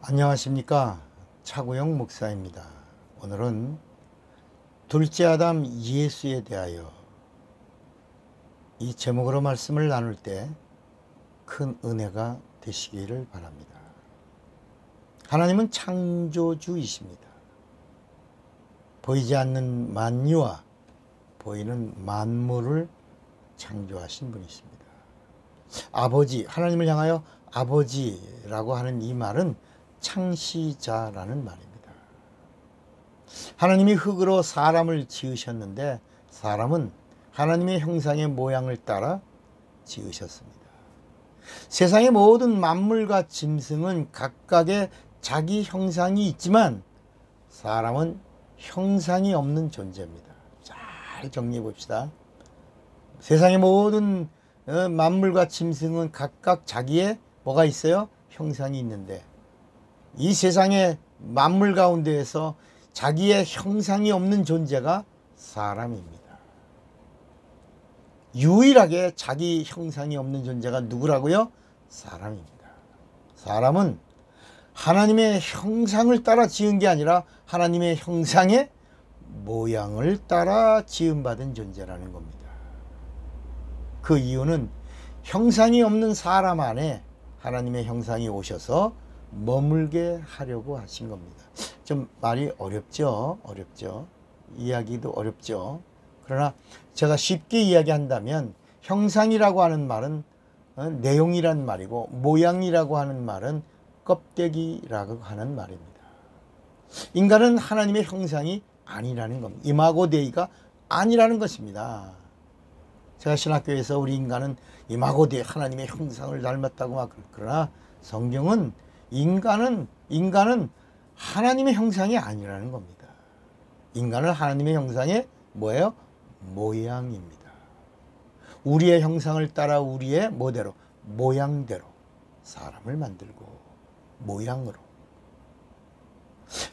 안녕하십니까, 차구영 목사입니다. 오늘은 둘째 아담 예수에 대하여 이 제목으로 말씀을 나눌 때 큰 은혜가 되시기를 바랍니다. 하나님은 창조주이십니다. 보이지 않는 만유와 보이는 만물을 창조하신 분이십니다. 아버지, 하나님을 향하여 아버지라고 하는 이 말은 창시자라는 말입니다. 하나님이 흙으로 사람을 지으셨는데 사람은 하나님의 형상의 모양을 따라 지으셨습니다. 세상의 모든 만물과 짐승은 각각의 자기 형상이 있지만 사람은 형상이 없는 존재입니다. 잘 정리해 봅시다. 세상의 모든 만물과 짐승은 각각 자기의 뭐가 있어요? 형상이 있는데 이 세상의 만물 가운데에서 자기의 형상이 없는 존재가 사람입니다. 유일하게 자기 형상이 없는 존재가 누구라고요? 사람입니다. 사람은 하나님의 형상을 따라 지은 게 아니라 하나님의 형상의 모양을 따라 지음받은 존재라는 겁니다. 그 이유는 형상이 없는 사람 안에 하나님의 형상이 오셔서 머물게 하려고 하신 겁니다. 좀 말이 어렵죠? 어렵죠? 이야기도 어렵죠? 그러나 제가 쉽게 이야기한다면 형상이라고 하는 말은 내용이란 말이고 모양이라고 하는 말은 껍데기라고 하는 말입니다. 인간은 하나님의 형상이 아니라는 겁니다. 이마고 데이가 아니라는 것입니다. 제가 신학교에서 우리 인간은 이마고 데이 하나님의 형상을 닮았다고 막 그러나 성경은 인간은 하나님의 형상이 아니라는 겁니다. 인간은 하나님의 형상의 뭐예요? 모양입니다. 우리의 형상을 따라 우리의 뭐대로? 모양대로 사람을 만들고 모양으로.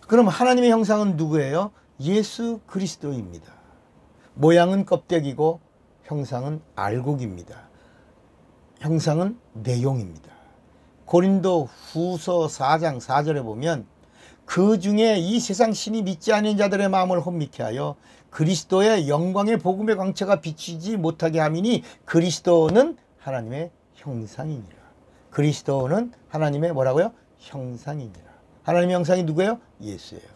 그럼 하나님의 형상은 누구예요? 예수 그리스도입니다. 모양은 껍데기고 형상은 알곡입니다. 형상은 내용입니다. 고린도 후서 4장 4절에 보면 그 중에 이 세상 신이 믿지 않는 자들의 마음을 혼미케 하여 그리스도의 영광의 복음의 광채가 비치지 못하게 함이니 그리스도는 하나님의 형상이니라. 그리스도는 하나님의 뭐라고요? 형상이니라. 하나님의 형상이 누구예요? 예수예요.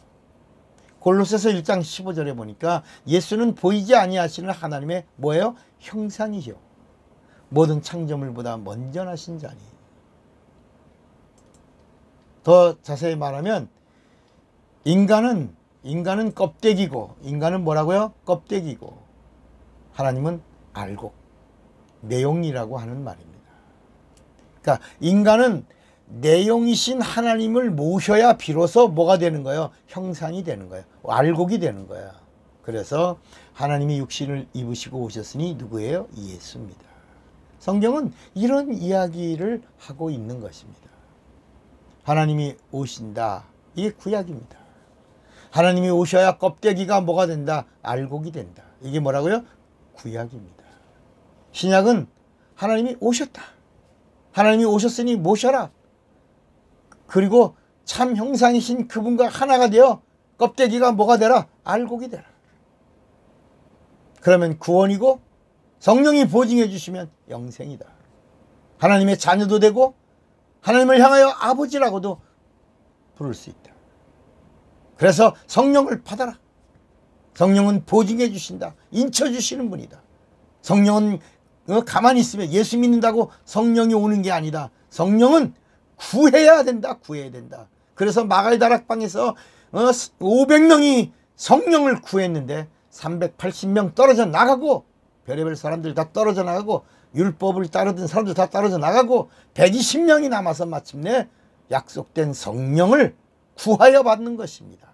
골로새서 1장 15절에 보니까 예수는 보이지 아니하시는 하나님의 뭐예요? 형상이요. 모든 창조물보다 먼저 나신 자니. 더 자세히 말하면 인간은 껍데기고 인간은 뭐라고요? 껍데기고 하나님은 알곡, 내용이라고 하는 말입니다. 그러니까 인간은 내용이신 하나님을 모셔야 비로소 뭐가 되는 거예요? 형상이 되는 거예요. 알곡이 되는 거예요. 그래서 하나님이 육신을 입으시고 오셨으니 누구예요? 예수입니다. 성경은 이런 이야기를 하고 있는 것입니다. 하나님이 오신다. 이게 구약입니다. 하나님이 오셔야 껍데기가 뭐가 된다? 알곡이 된다. 이게 뭐라고요? 구약입니다. 신약은 하나님이 오셨다. 하나님이 오셨으니 모셔라. 그리고 참 형상이신 그분과 하나가 되어 껍데기가 뭐가 되라? 알곡이 되라. 그러면 구원이고 성령이 보증해 주시면 영생이다. 하나님의 자녀도 되고 하나님을 향하여 아버지라고도 부를 수 있다. 그래서 성령을 받아라. 성령은 보증해 주신다. 인쳐 주시는 분이다. 성령은 가만히 있으면 예수 믿는다고 성령이 오는 게 아니다. 성령은 구해야 된다. 구해야 된다. 그래서 마갈 다락방에서 500명이 성령을 구했는데 380명 떨어져 나가고 별의별 사람들 다 떨어져 나가고 율법을 따르던 사람들 다 떨어져 나가고 120명이 남아서 마침내 약속된 성령을 구하여 받는 것입니다.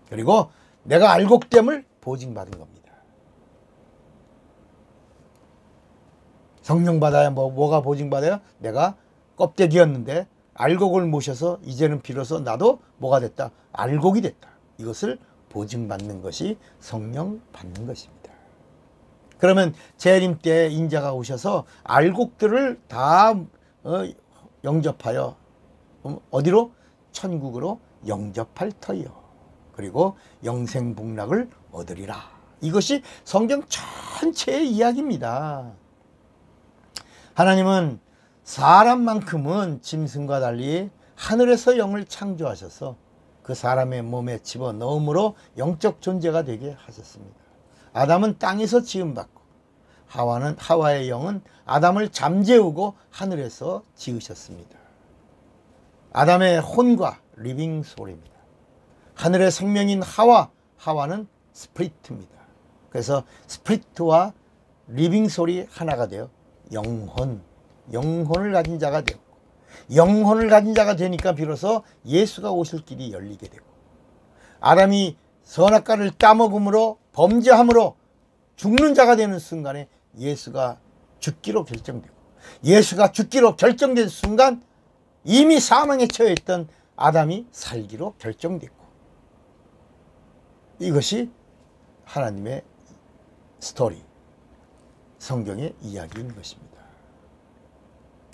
그리고 내가 알곡됨을 보증받은 겁니다. 성령 받아야 뭐가 보증받아요? 내가 껍데기였는데 알곡을 모셔서 이제는 비로소 나도 뭐가 됐다? 알곡이 됐다. 이것을 보증받는 것이 성령 받는 것입니다. 그러면 재림 때 인자가 오셔서 알곡들을 다 영접하여 어디로? 천국으로 영접할 터이요. 그리고 영생복락을 얻으리라. 이것이 성경 전체의 이야기입니다. 하나님은 사람만큼은 짐승과 달리 하늘에서 영을 창조하셔서 그 사람의 몸에 집어넣음으로 영적 존재가 되게 하셨습니다. 아담은 땅에서 지음받고 하와의 영은 아담을 잠재우고 하늘에서 지으셨습니다. 아담의 혼과 리빙 소울입니다. 하늘의 생명인 하와는 스피리트입니다. 그래서 스피리트와 리빙 소울이 하나가 되어 영혼을 가진 자가 되었고, 영혼을 가진 자가 되니까 비로소 예수가 오실 길이 열리게 되고, 아담이 선악과를 따먹음으로 범죄함으로 죽는 자가 되는 순간에 예수가 죽기로 결정되고, 예수가 죽기로 결정된 순간 이미 사망에 처해있던 아담이 살기로 결정됐고, 이것이 하나님의 스토리, 성경의 이야기인 것입니다.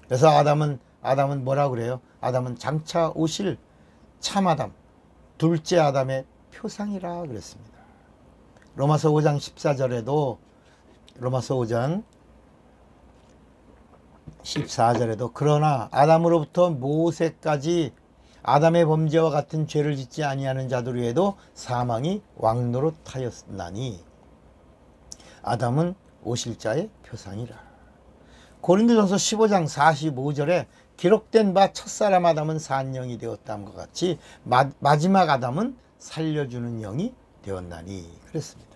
그래서 아담은 뭐라고 그래요? 아담은 장차 오실 참아담, 둘째 아담의 표상이라 그랬습니다. 로마서 5장 14절에도 로마서 5장 14절에도 그러나 아담으로부터 모세까지 아담의 범죄와 같은 죄를 짓지 아니하는 자들 위에도 사망이 왕노릇하였나니 아담은 오실 자의 표상이라. 고린도전서 15장 45절에 기록된 바 첫사람 아담은 산 영이 되었다함과 같이 마지막 아담은 살려주는 영이 되었나니 그랬습니다.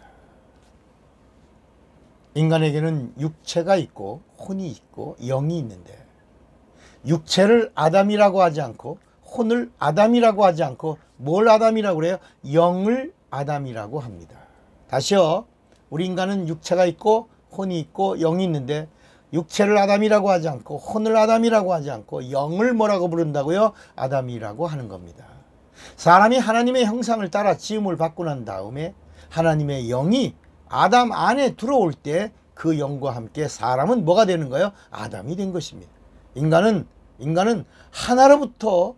인간에게는 육체가 있고 혼이 있고 영이 있는데, 육체를 아담이라고 하지 않고 혼을 아담이라고 하지 않고 뭘 아담이라고 그래요? 영을 아담이라고 합니다. 다시요. 우리 인간은 육체가 있고 혼이 있고 영이 있는데, 육체를 아담이라고 하지 않고 혼을 아담이라고 하지 않고 영을 뭐라고 부른다고요? 아담이라고 하는 겁니다. 사람이 하나님의 형상을 따라 지음을 받고 난 다음에 하나님의 영이 아담 안에 들어올 때 그 영과 함께 사람은 뭐가 되는 거예요? 아담이 된 것입니다. 인간은 하나로부터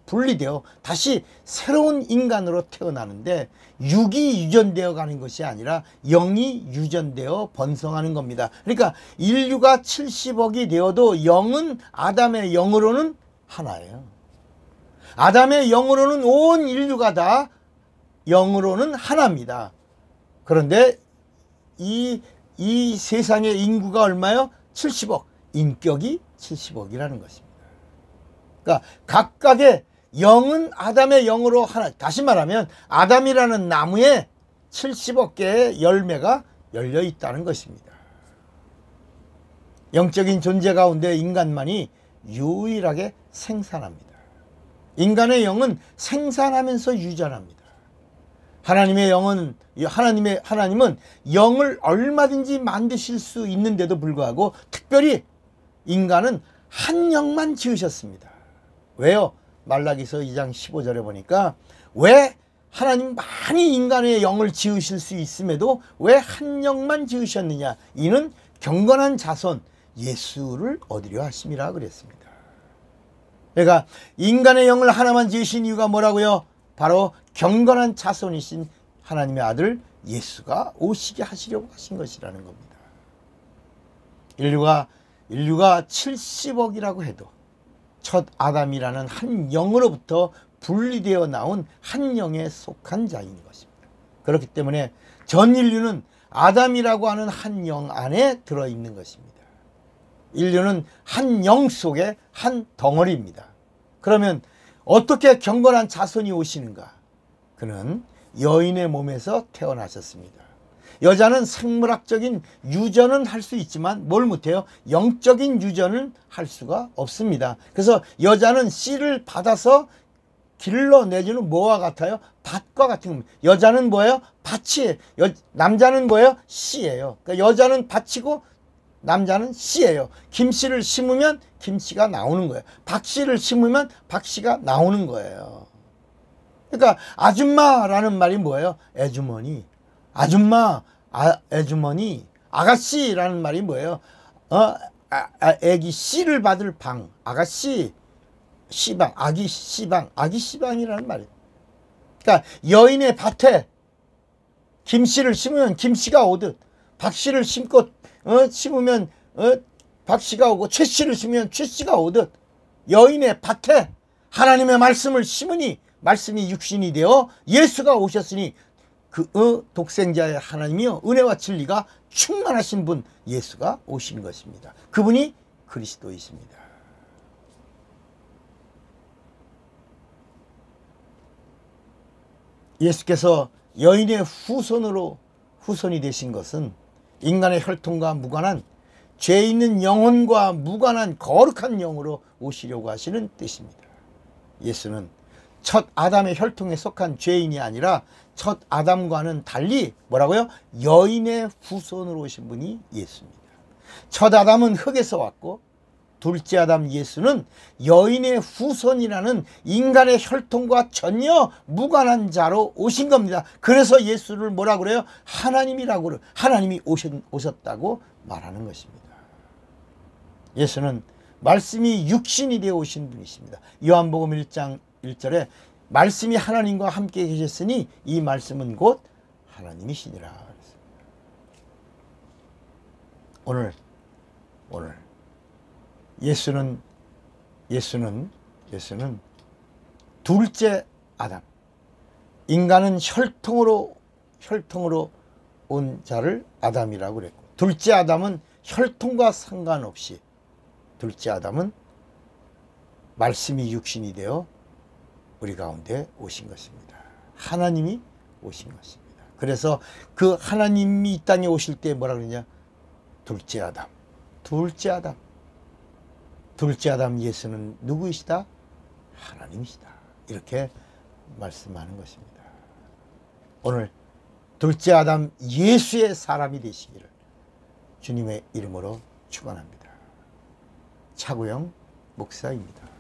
분리되어 다시 새로운 인간으로 태어나는데, 육이 유전되어 가는 것이 아니라 영이 유전되어 번성하는 겁니다. 그러니까 인류가 70억이 되어도 영은 아담의 영으로는 하나예요. 아담의 영으로는 온 인류가 다 영으로는 하나입니다. 그런데 이 세상의 인구가 얼마요? 70억. 인격이 70억이라는 것입니다. 그러니까 각각의 영은 아담의 영으로 하나. 다시 말하면 아담이라는 나무에 70억 개의 열매가 열려 있다는 것입니다. 영적인 존재 가운데 인간만이 유일하게 생산합니다. 인간의 영은 생산하면서 유전합니다. 하나님은 영을 얼마든지 만드실 수 있는데도 불구하고 특별히 인간은 한 영만 지으셨습니다. 왜요? 말라기서 2장 15절에 보니까 왜 하나님 많이 인간의 영을 지으실 수 있음에도 왜 한 영만 지으셨느냐? 이는 경건한 자손 예수를 얻으려 하심이라 그랬습니다. 그러니까 인간의 영을 하나만 지으신 이유가 뭐라고요? 바로 경건한 자손이신 하나님의 아들 예수가 오시게 하시려고 하신 것이라는 겁니다. 인류가 70억이라고 해도 첫 아담이라는 한 영으로부터 분리되어 나온 한 영에 속한 자인 것입니다. 그렇기 때문에 전 인류는 아담이라고 하는 한 영 안에 들어있는 것입니다. 인류는 한 영 속에 한 덩어리입니다. 그러면 어떻게 경건한 자손이 오시는가? 그는 여인의 몸에서 태어나셨습니다. 여자는 생물학적인 유전은 할 수 있지만 뭘 못해요? 영적인 유전은 할 수가 없습니다. 그래서 여자는 씨를 받아서 길러내주는 뭐와 같아요? 밭과 같은 겁니다. 여자는 뭐예요? 밭이에요. 남자는 뭐예요? 씨예요. 그러니까 여자는 밭이고 남자는 씨예요. 김씨를 심으면 김씨가 나오는 거예요. 박씨를 심으면 박씨가 나오는 거예요. 그러니까 아줌마라는 말이 뭐예요? 애주머니. 아줌마, 애주머니. 아가씨라는 말이 뭐예요? 애기 씨를 받을 방. 아가씨. 씨방, 아기 씨방이라는 말이에요. 그러니까 여인의 밭에 김씨를 심으면 김씨가 오듯, 박씨를 심으면 박씨가 오고, 최씨를 심으면 최씨가 오듯, 여인의 밭에 하나님의 말씀을 심으니 말씀이 육신이 되어 예수가 오셨으니 그 독생자의 하나님이요 은혜와 진리가 충만하신 분 예수가 오신 것입니다. 그분이 그리스도이십니다. 예수께서 여인의 후손이 되신 것은 인간의 혈통과 무관한 죄 있는 영혼과 무관한 거룩한 영으로 오시려고 하시는 뜻입니다. 예수는 첫 아담의 혈통에 속한 죄인이 아니라 첫 아담과는 달리 뭐라고요? 여인의 후손으로 오신 분이 예수입니다. 첫 아담은 흙에서 왔고 둘째 아담 예수는 여인의 후손이라는 인간의 혈통과 전혀 무관한 자로 오신 겁니다. 그래서 예수를 뭐라고 그래요? 하나님이라고 그래요. 하나님이 오셨다고 말하는 것입니다. 예수는 말씀이 육신이 되어 오신 분이십니다. 요한복음 1장 1절에 말씀이 하나님과 함께 계셨으니 이 말씀은 곧 하나님이시니라. 오늘 예수는 둘째 아담, 인간은 혈통으로 온 자를 아담이라고 그랬고, 둘째 아담은 혈통과 상관없이 둘째 아담은 말씀이 육신이 되어 우리 가운데 오신 것입니다. 하나님이 오신 것입니다. 그래서 그 하나님이 이 땅에 오실 때 뭐라 그러냐? 둘째 아담. 둘째 아담 예수는 누구이시다? 하나님이시다. 이렇게 말씀하는 것입니다. 오늘 둘째 아담 예수의 사람이 되시기를 주님의 이름으로 축원합니다. 차구영 목사입니다.